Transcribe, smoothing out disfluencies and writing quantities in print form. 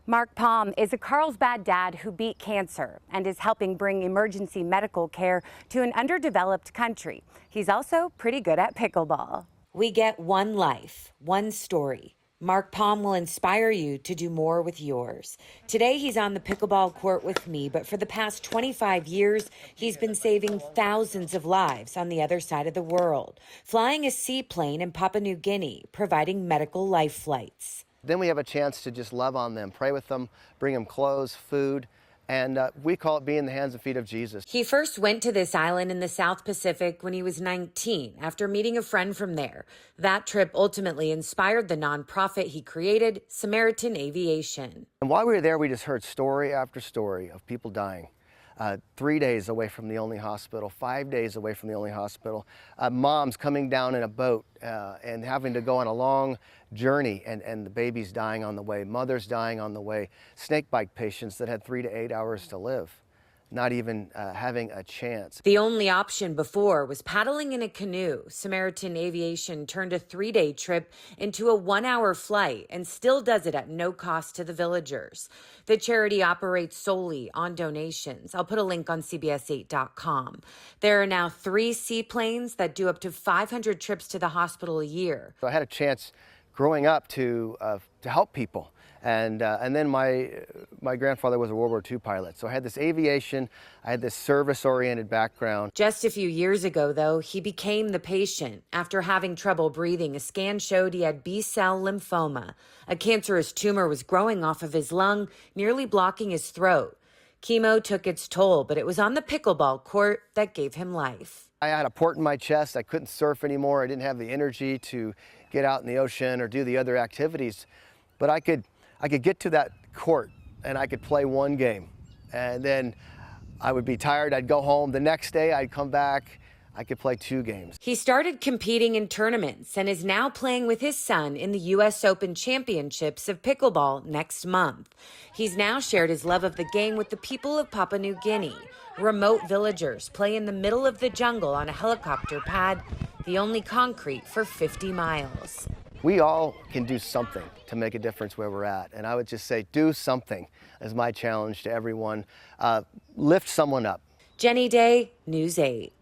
Mark Palm is a Carlsbad dad who beat cancer and is helping bring emergency medical care to an underdeveloped country. He's also pretty good at pickleball. We get one life, one story. Mark Palm will inspire you to do more with yours. Today, he's on the pickleball court with me, but for the past 25 years, he's been saving thousands of lives on the other side of the world, flying a seaplane in Papua New Guinea, providing medical life flights. Then we have a chance to just love on them, pray with them, bring them clothes, food, and we call it being the hands and feet of Jesus. He first went to this island in the South Pacific when he was 19 after meeting a friend from there. That trip ultimately inspired the nonprofit he created, Samaritan Aviation. And while we were there, we just heard story after story of people dying. 3 days away from the only hospital, 5 days away from the only hospital, moms coming down in a boat and having to go on a long journey and the babies dying on the way, mothers dying on the way, snake bite patients that had 3 to 8 hours to live, not even having a chance. The only option before was paddling in a canoe. Samaritan Aviation turned a 3-day trip into a 1-hour flight and still does it at no cost to the villagers. The charity operates solely on donations. I'll put a link on CBS8.com. There are now 3 seaplanes that do up to 500 trips to the hospital a year. So I had a chance growing up to help people. And then my grandfather was a World War II pilot. So I had this aviation, I had this service-oriented background. Just a few years ago, though, he became the patient. After having trouble breathing, a scan showed he had B-cell lymphoma. A cancerous tumor was growing off of his lung, nearly blocking his throat. Chemo took its toll, but it was on the pickleball court that gave him life. I had a port in my chest. I couldn't surf anymore. I didn't have the energy to get out in the ocean or do the other activities. But I could get to that court and I could play one game. And then I would be tired. I'd go home. The next day I'd come back. I could play 2 games. He started competing in tournaments and is now playing with his son in the U.S. Open Championships of pickleball next month. He's now shared his love of the game with the people of Papua New Guinea. Remote villagers play in the middle of the jungle on a helicopter pad, the only concrete for 50 miles. We all can do something to make a difference where we're at. And I would just say, do something is my challenge to everyone. Lift someone up. Jenny Day, News 8.